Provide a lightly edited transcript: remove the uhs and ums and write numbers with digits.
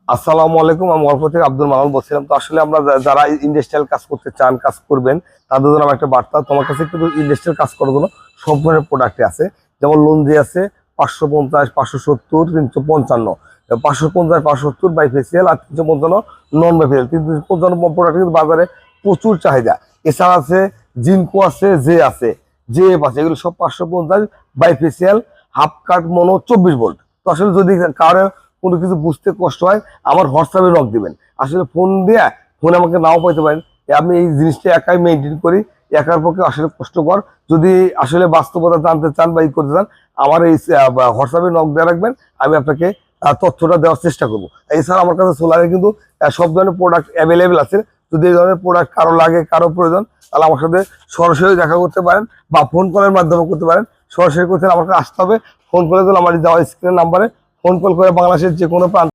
আসসালামু আলাইকুম। আমি অল্প থেকে আব্দুল মালাল বলছিলাম। তো আসলে আমরা যারা ইন্ডাস্ট্রিয়াল কাজ করতে চান, কাজ করবেন, তাদের জন্য আমার একটা বার্তা। তোমার কাছে কিন্তু ইন্ডাস্ট্রিয়াল কাজ করার জন্য সব ধরনের প্রোডাক্টই আছে। যেমন লঞ্জি আছে 550, 570, 355, 550, 570 বাই ফেসিয়াল, আর 355 নন বাই ফেসিয়াল। 355 প্রোডাক্ট কিন্তু বাজারে প্রচুর চাহিদা। এছাড়া আছে জিনকো আছে, জে এফ আছে, এগুলো সব 550 bifacial, half cut mono 24 volt. তো আসলে যদি কারো কোনো কিছু বুঝতে কষ্ট হয়, আমার হোয়াটসঅ্যাপে নক দিবেন। আসলে ফোন দিয়ে ফোনে আমাকে নাও পাইতে পারেন। আমি এই জিনিসটা একাই মেনটেন করি, একার পক্ষে আসলে কষ্টকর। যদি আসলে বাস্তবতা জানতে চান বা ই করতে চান, আমার এই হোয়াটসঅ্যাপে নক দিয়ে রাখবেন, আমি আপনাকে তথ্যটা দেওয়ার চেষ্টা করবো। এছাড়া আমার কাছে সোলারে কিন্তু সব ধরনের প্রোডাক্ট অ্যাভেলেবেল আছে। যদি এই ধরনের প্রোডাক্ট কারো লাগে, কারো প্রয়োজন, তাহলে আমার সাথে সরাসরি দেখা করতে পারেন বা ফোন কলের মাধ্যমে করতে পারেন। সরাসরি করতে আমাকে আসতে হবে। ফোন কলে দিলে আমার দেওয়া স্ক্রিনের নাম্বারে ফোন কল করে বাংলাদেশের যে কোনো প্রান্ত